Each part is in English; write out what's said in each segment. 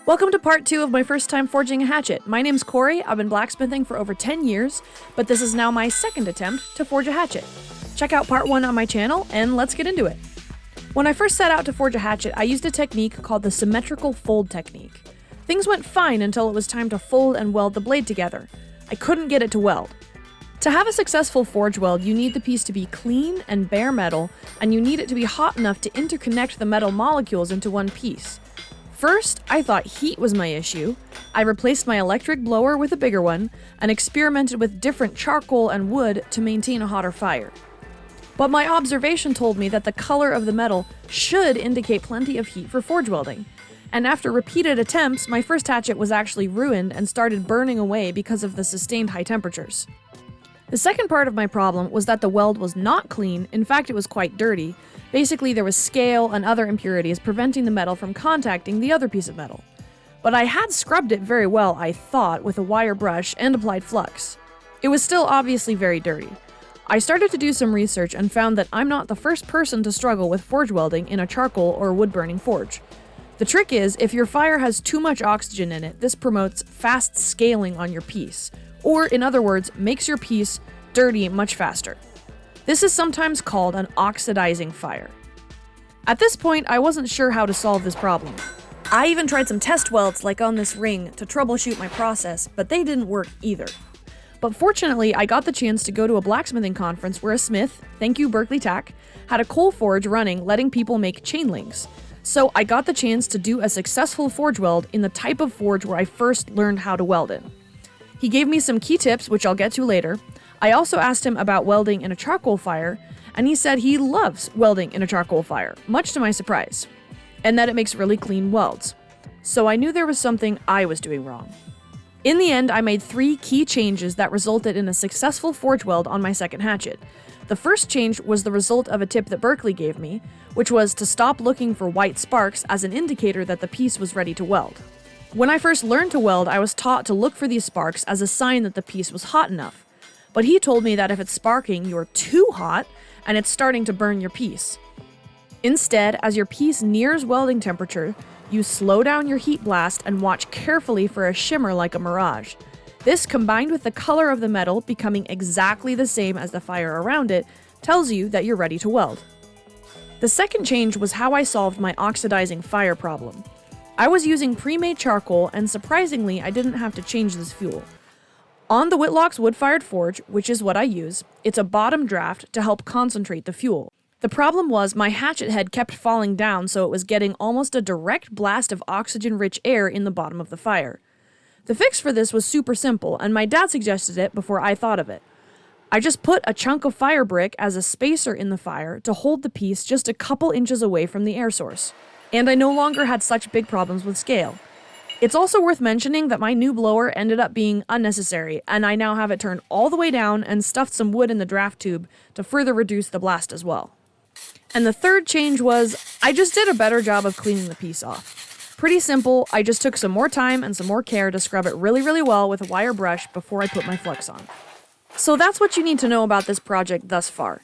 Welcome to part 2 of my first time forging a hatchet. My name's Corey, I've been blacksmithing for over 10 years, but this is now my second attempt to forge a hatchet. Check out part 1 on my channel, and let's get into it. When I first set out to forge a hatchet, I used a technique called the symmetrical fold technique. Things went fine until it was time to fold and weld the blade together. I couldn't get it to weld. To have a successful forge weld, you need the piece to be clean and bare metal, and you need it to be hot enough to interconnect the metal molecules into one piece. First, I thought heat was my issue. I replaced my electric blower with a bigger one, and experimented with different charcoal and wood to maintain a hotter fire. But my observation told me that the color of the metal should indicate plenty of heat for forge welding. And after repeated attempts, my first hatchet was actually ruined and started burning away because of the sustained high temperatures. The second part of my problem was that the weld was not clean, in fact it was quite dirty. Basically there was scale and other impurities preventing the metal from contacting the other piece of metal. But I had scrubbed it very well, I thought, with a wire brush and applied flux. It was still obviously very dirty. I started to do some research and found that I'm not the first person to struggle with forge welding in a charcoal or wood-burning forge. The trick is, if your fire has too much oxygen in it, this promotes fast scaling on your piece. Or, in other words, makes your piece dirty much faster. This is sometimes called an oxidizing fire. At this point, I wasn't sure how to solve this problem. I even tried some test welds like on this ring to troubleshoot my process, but they didn't work either. But fortunately, I got the chance to go to a blacksmithing conference where a smith, thank you Berkeley Tack, had a coal forge running letting people make chain links. So I got the chance to do a successful forge weld in the type of forge where I first learned how to weld in. He gave me some key tips, which I'll get to later. I also asked him about welding in a charcoal fire, and he said he loves welding in a charcoal fire, much to my surprise, and that it makes really clean welds. So I knew there was something I was doing wrong. In the end, I made 3 key changes that resulted in a successful forge weld on my second hatchet. The first change was the result of a tip that Berkeley gave me, which was to stop looking for white sparks as an indicator that the piece was ready to weld. When I first learned to weld, I was taught to look for these sparks as a sign that the piece was hot enough. But he told me that if it's sparking, you're too hot and it's starting to burn your piece. Instead, as your piece nears welding temperature, you slow down your heat blast and watch carefully for a shimmer like a mirage. This, combined with the color of the metal becoming exactly the same as the fire around it, tells you that you're ready to weld. The second change was how I solved my oxidizing fire problem. I was using pre-made charcoal, and surprisingly, I didn't have to change this fuel. On the Whitlock's wood-fired forge, which is what I use, it's a bottom draft to help concentrate the fuel. The problem was my hatchet head kept falling down, so it was getting almost a direct blast of oxygen-rich air in the bottom of the fire. The fix for this was super simple, and my dad suggested it before I thought of it. I just put a chunk of fire brick as a spacer in the fire to hold the piece just a couple inches away from the air source. And I no longer had such big problems with scale. It's also worth mentioning that my new blower ended up being unnecessary, and I now have it turned all the way down and stuffed some wood in the draft tube to further reduce the blast as well. And the third change was, I just did a better job of cleaning the piece off. Pretty simple, I just took some more time and some more care to scrub it really well with a wire brush before I put my flux on. So that's what you need to know about this project thus far.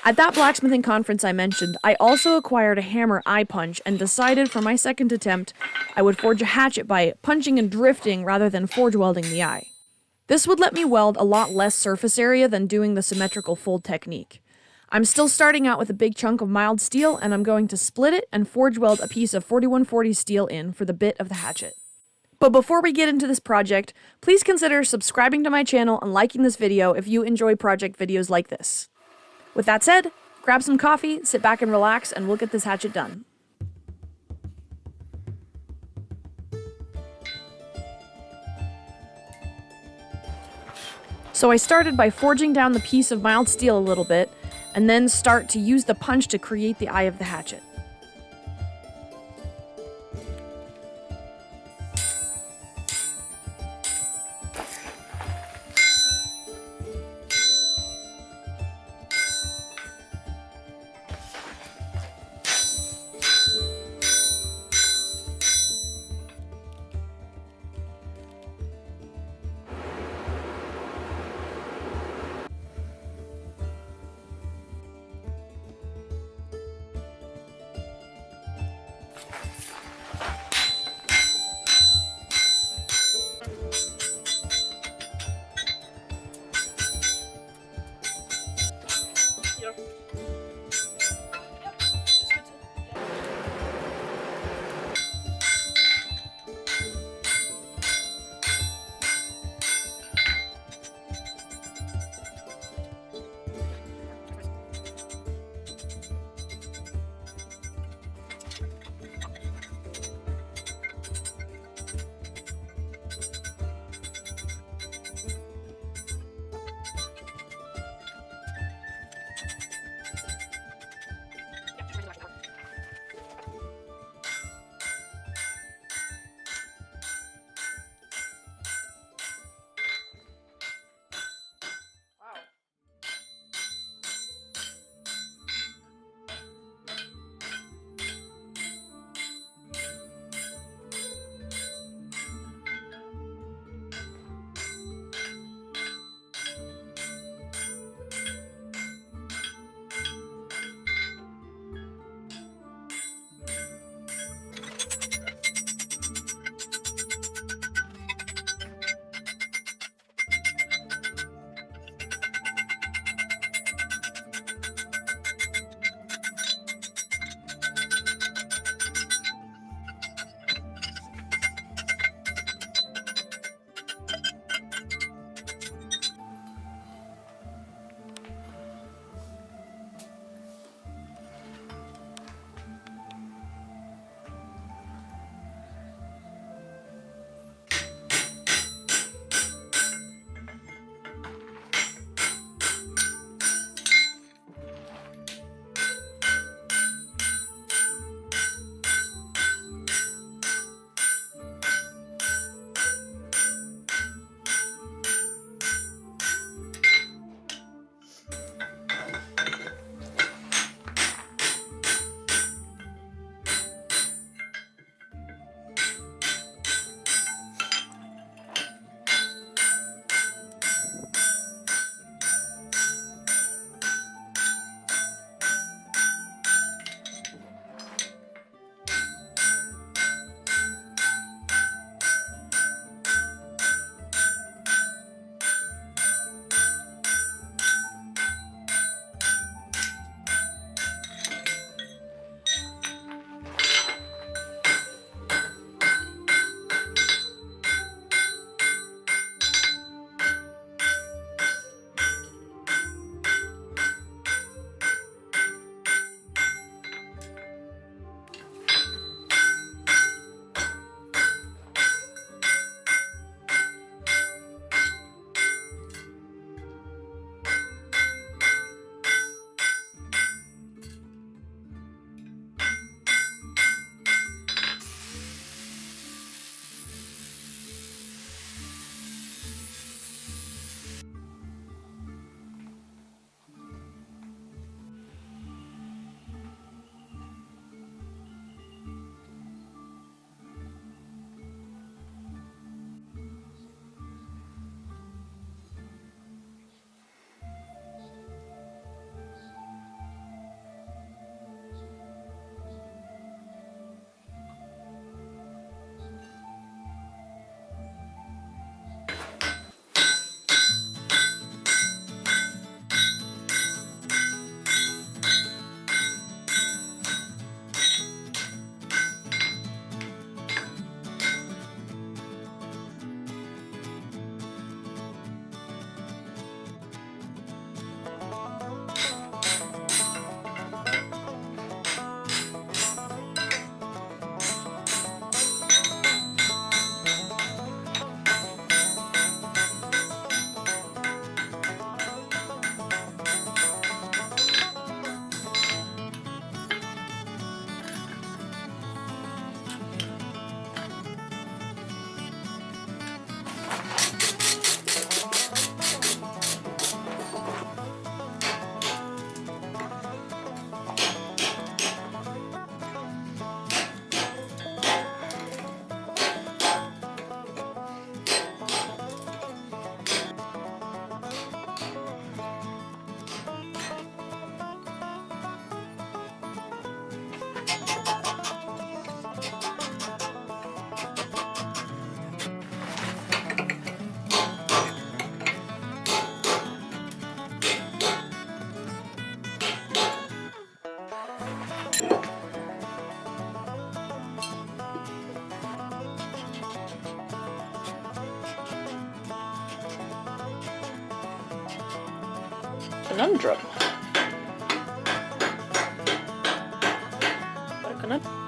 At that blacksmithing conference I mentioned, I also acquired a hammer eye punch and decided for my second attempt I would forge a hatchet by punching and drifting rather than forge welding the eye. This would let me weld a lot less surface area than doing the symmetrical fold technique. I'm still starting out with a big chunk of mild steel, and I'm going to split it and forge weld a piece of 4140 steel in for the bit of the hatchet. But before we get into this project, please consider subscribing to my channel and liking this video if you enjoy project videos like this. With that said, grab some coffee, sit back and relax, and we'll get this hatchet done. So I started by forging down the piece of mild steel a little bit, and then start to use the punch to create the eye of the hatchet. conundrum. What a conundrum.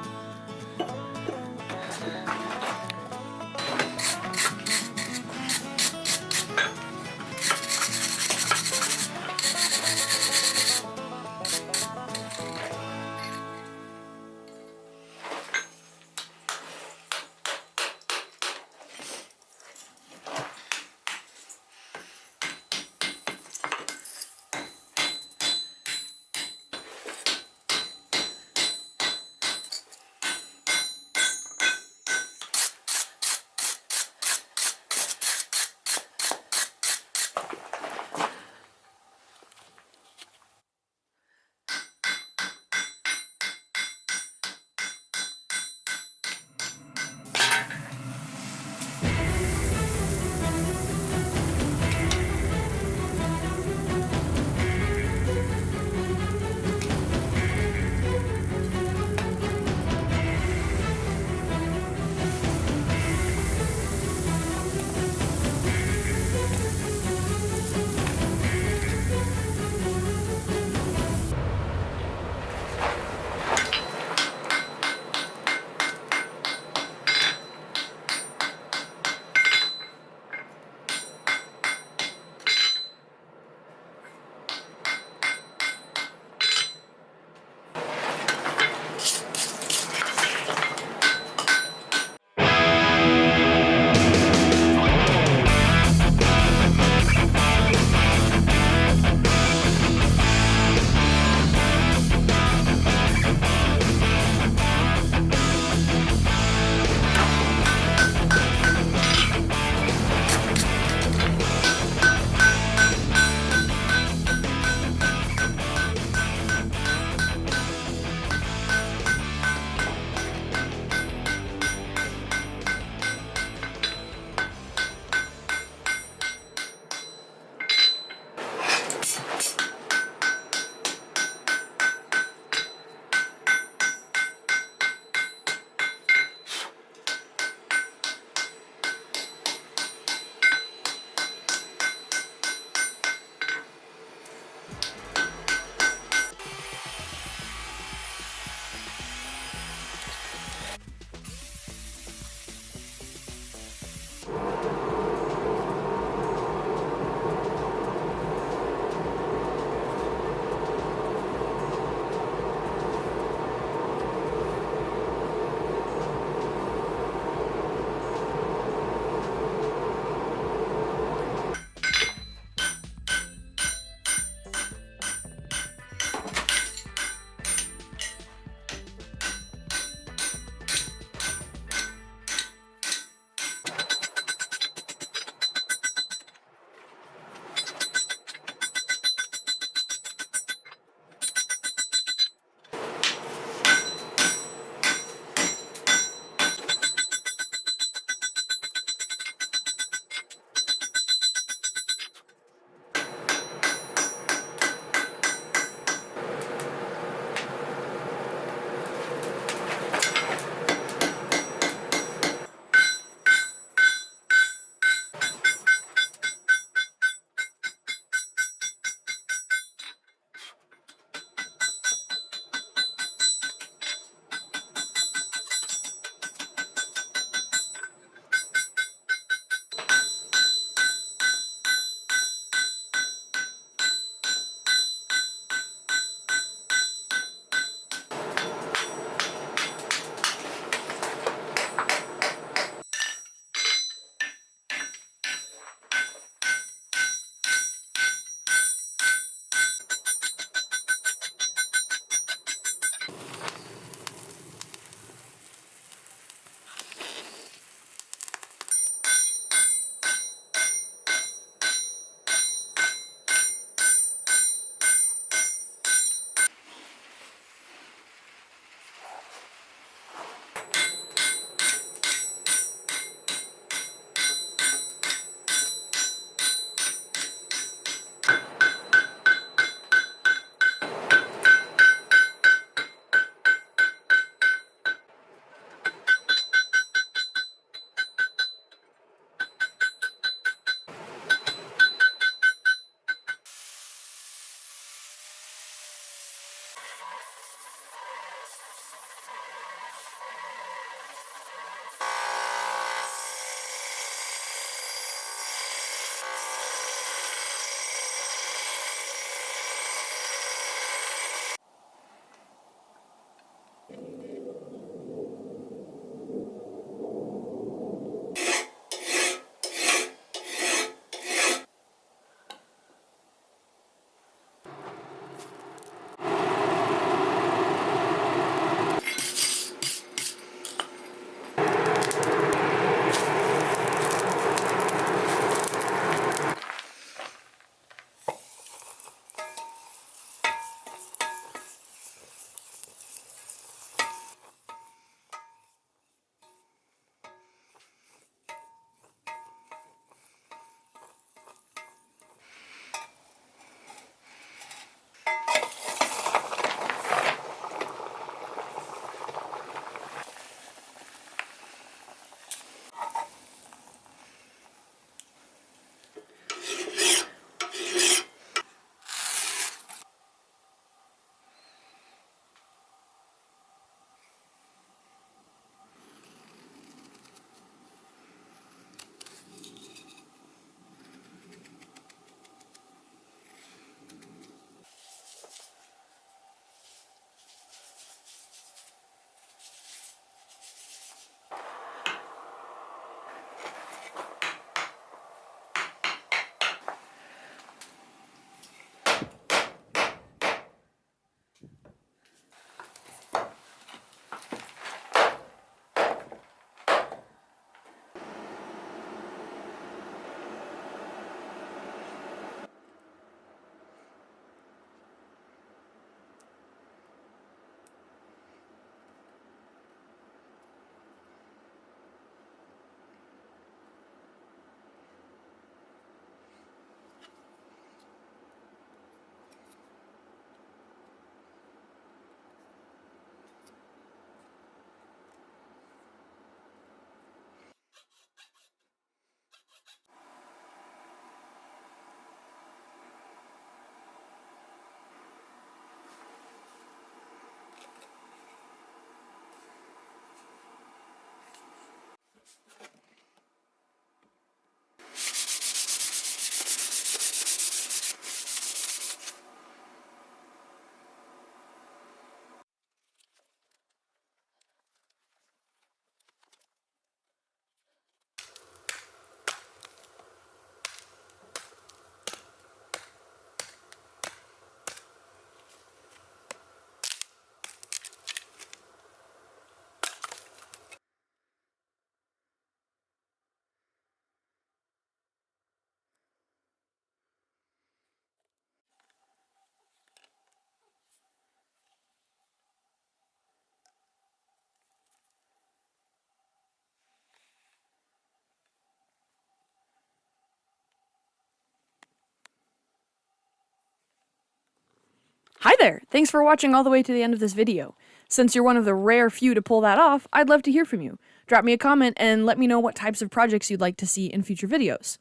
Hi there! Thanks for watching all the way to the end of this video. Since you're one of the rare few to pull that off, I'd love to hear from you. Drop me a comment and let me know what types of projects you'd like to see in future videos.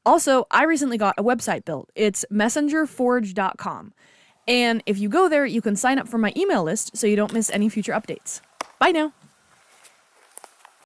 Also, I recently got a website built. It's messengerforge.com. And if you go there, you can sign up for my email list so you don't miss any future updates. Bye now!